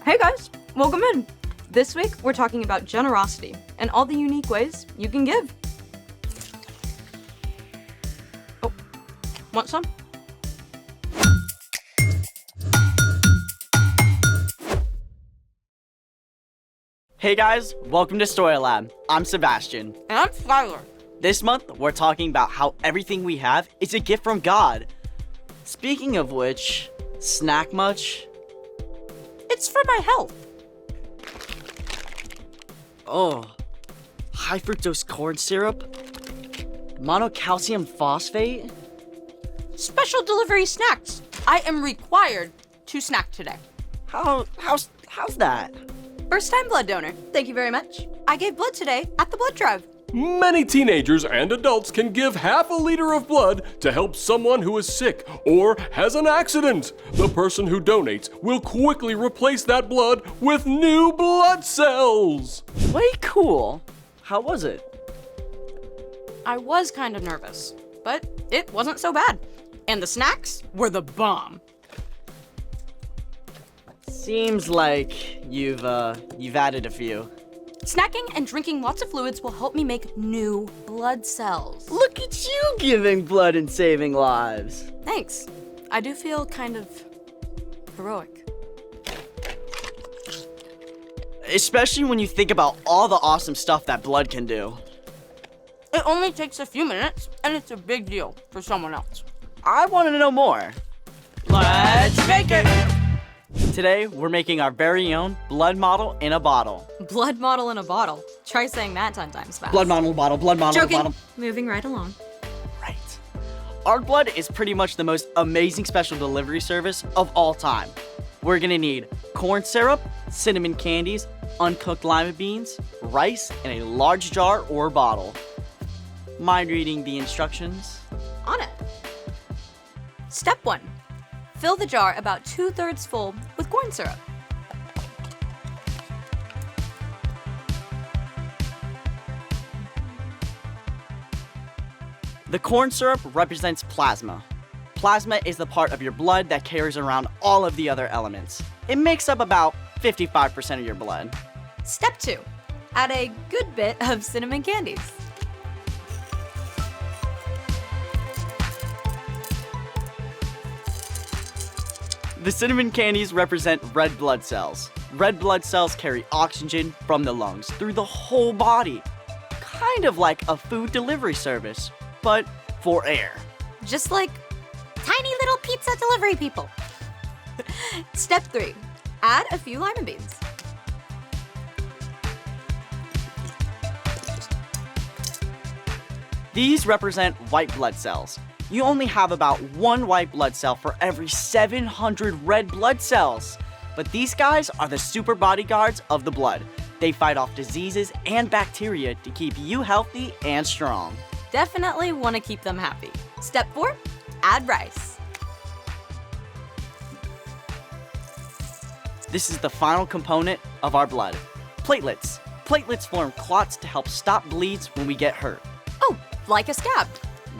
Hey guys, welcome in. This week, we're talking about generosity and all the unique ways you can give. Oh, want some? Hey guys, welcome to Story Lab. I'm Sebastian. And I'm Skylar. This month, we're talking about how everything we have is a gift from God. Speaking of which, snack much? It's for my health. Oh, high fructose corn syrup? Monocalcium phosphate? Special delivery snacks. I am required to snack today. How's that? First time blood donor. Thank you very much. I gave blood today at the blood drive. Many teenagers and adults can give half a liter of blood to help someone who is sick or has an accident. The person who donates will quickly replace that blood with new blood cells. Way cool. How was it? I was kind of nervous, but it wasn't so bad. And the snacks were the bomb. Seems like you've added a few. Snacking and drinking lots of fluids will help me make new blood cells. Look at you giving blood and saving lives. Thanks. I do feel kind of heroic. Especially when you think about all the awesome stuff that blood can do. It only takes a few minutes, and it's a big deal for someone else. I want to know more. Let's make it! Today, we're making our very own blood model in a bottle. Blood model in a bottle. Try saying that 10 times fast. Blood model bottle, blood model Joking. bottle. Moving right along. Right. Our blood is pretty much the most amazing special delivery service of all time. We're gonna need corn syrup, cinnamon candies, uncooked lima beans, rice, and a large jar or bottle. Mind reading the instructions? On it. Step 1. Fill the jar about 2/3 full with corn syrup. The corn syrup represents plasma. Plasma is the part of your blood that carries around all of the other elements. It makes up about 55% of your blood. Step 2. Add a good bit of cinnamon candies. The cinnamon candies represent red blood cells. Red blood cells carry oxygen from the lungs through the whole body. Kind of like a food delivery service, but for air. Just like tiny little pizza delivery people. Step 3. Add a few lima beans. These represent white blood cells. You only have about one white blood cell for every 700 red blood cells. But these guys are the super bodyguards of the blood. They fight off diseases and bacteria to keep you healthy and strong. Definitely want to keep them happy. Step 4. Add rice. This is the final component of our blood. Platelets. Platelets form clots to help stop bleeds when we get hurt. Oh, like a scab.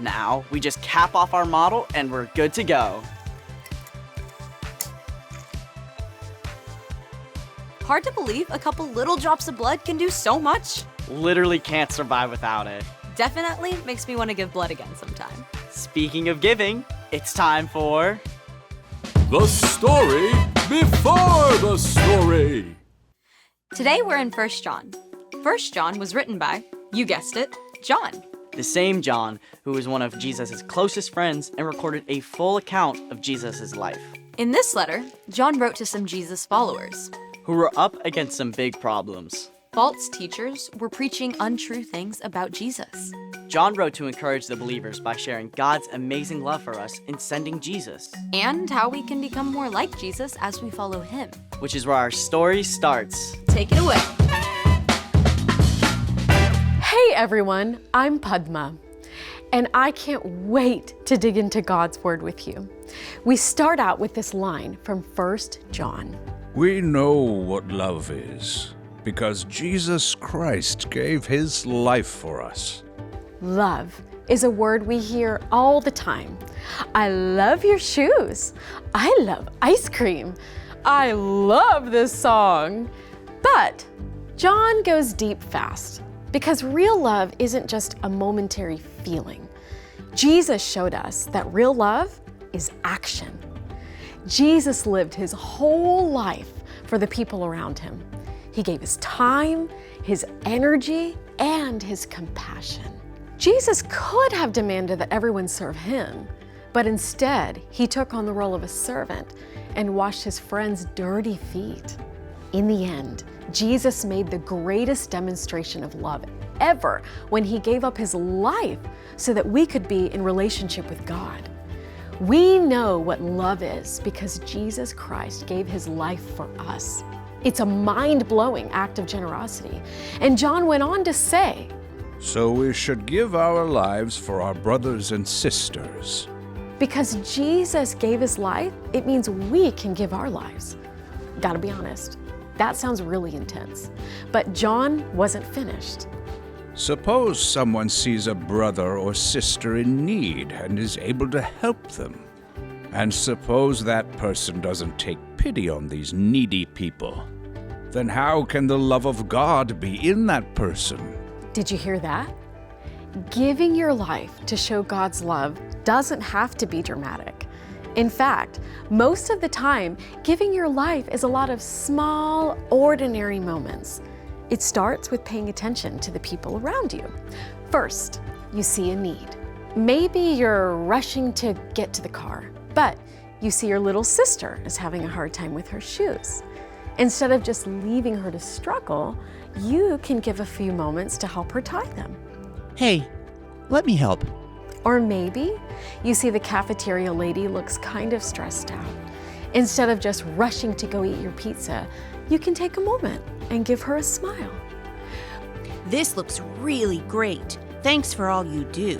Now, we just cap off our model and we're good to go. Hard to believe a couple little drops of blood can do so much. Literally can't survive without it. Definitely makes me want to give blood again sometime. Speaking of giving, it's time for... The story before the story. Today we're in 1 John. 1 John was written by, you guessed it, John. The same John who was one of Jesus' closest friends and recorded a full account of Jesus' life, In this letter, John wrote to some Jesus followers. who were up against some big problems. False teachers were preaching untrue things about Jesus. John wrote to encourage the believers by sharing God's amazing love for us in sending Jesus, And how we can become more like Jesus as we follow him. which is where our story starts. Take it away. Hey everyone, I'm Padma, and I can't wait to dig into God's Word with you. We start out with this line from 1 John. We know what love is because Jesus Christ gave his life for us. Love is a word we hear all the time. I love your shoes. I love ice cream. I love this song. But John goes deep fast because real love isn't just a momentary feeling. Jesus showed us that real love is action. Jesus lived his whole life for the people around him. He gave his time, his energy, and his compassion. Jesus could have demanded that everyone serve him, but instead, he took on the role of a servant and washed his friends' dirty feet. In the end, Jesus made the greatest demonstration of love ever when he gave up his life so that we could be in relationship with God. We know what love is because Jesus Christ gave his life for us. It's a mind-blowing act of generosity. And John went on to say, So we should give our lives for our brothers and sisters. because Jesus gave his life, it means we can give our lives. Gotta be honest, that sounds really intense. But John wasn't finished. Suppose someone sees a brother or sister in need and is able to help them. And suppose that person doesn't take pity on these needy people. Then how can the love of God be in that person? Did you hear that? Giving your life to show God's love doesn't have to be dramatic. In fact, most of the time, giving your life is a lot of small, ordinary moments. It starts with paying attention to the people around you. First, you see a need. Maybe you're rushing to get to the car, but you see your little sister is having a hard time with her shoes. Instead of just leaving her to struggle, you can give a few moments to help her tie them. Hey, let me help. Or maybe you see the cafeteria lady looks kind of stressed out. Instead of just rushing to go eat your pizza, you can take a moment and give her a smile. This looks really great. Thanks for all you do.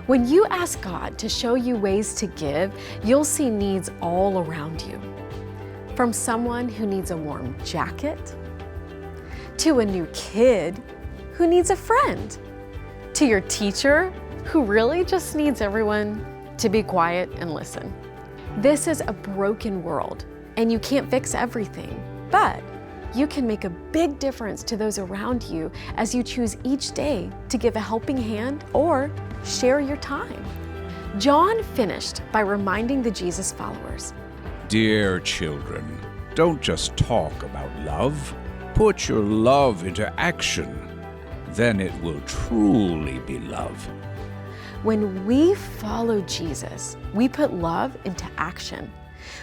When you ask God to show you ways to give, you'll see needs all around you. From someone who needs a warm jacket, to a new kid who needs a friend, to your teacher who really just needs everyone to be quiet and listen. This is a broken world, and you can't fix everything, but you can make a big difference to those around you as you choose each day to give a helping hand or share your time. John finished by reminding the Jesus followers, Dear children, don't just talk about love. Put your love into action. Then it will truly be love. when we follow Jesus, we put love into action.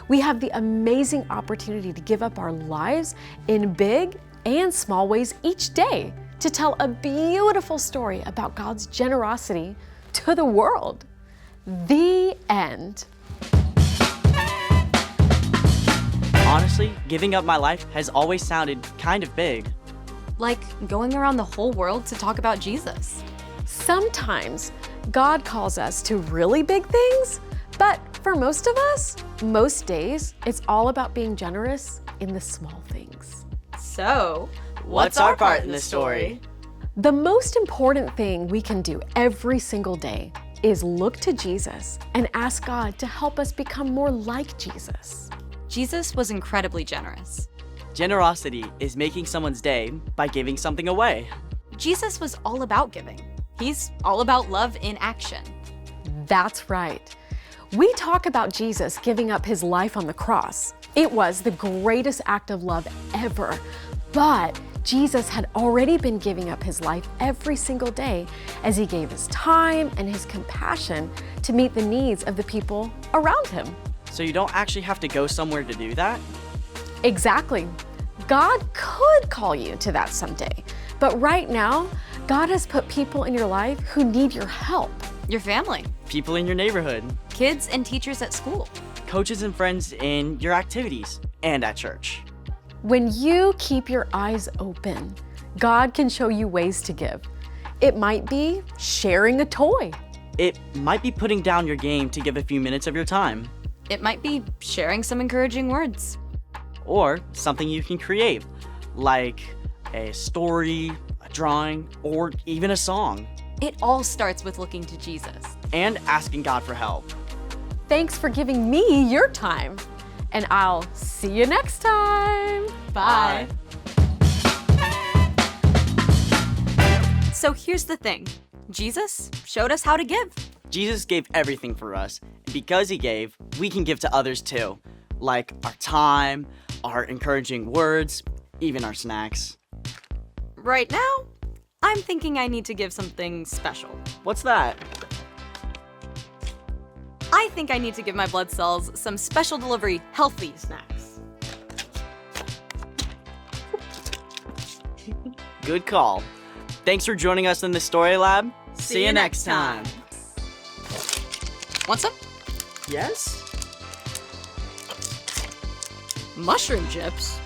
We have the amazing opportunity to give up our lives in big and small ways each day to tell a beautiful story about God's generosity to the world. The end. Honestly, giving up my life has always sounded kind of big. Like going around the whole world to talk about Jesus. Sometimes God calls us to really big things, but for most of us, most days, it's all about being generous in the small things. So, What's our part in this story? The most important thing we can do every single day is look to Jesus and ask God to help us become more like Jesus. Jesus was incredibly generous. Generosity is making someone's day by giving something away. Jesus was all about giving. He's all about love in action. That's right. We talk about Jesus giving up his life on the cross. It was the greatest act of love ever. But Jesus had already been giving up his life every single day as he gave his time and his compassion to meet the needs of the people around him. So you don't actually have to go somewhere to do that? Exactly. God could call you to that someday. But right now, God has put people in your life who need your help. Your family, People in your neighborhood, kids and teachers at school. coaches and friends in your activities, and at church. When you keep your eyes open, God can show you ways to give. It might be sharing a toy. It might be putting down your game to give a few minutes of your time, It might be sharing some encouraging words. or something you can create, like a story, a drawing, or even a song, It all starts with looking to Jesus. and asking God for help. Thanks for giving me your time. and I'll see you next time. Bye. So here's the thing. Jesus showed us how to give. Jesus gave everything for us, and because he gave, we can give to others too, like our time, our encouraging words, even our snacks. Right now, I'm thinking I need to give something special. What's that? I think I need to give my blood cells some special delivery healthy snacks. Good call. Thanks for joining us in the Story Lab. See you next time. Want some? Yes? Mushroom chips?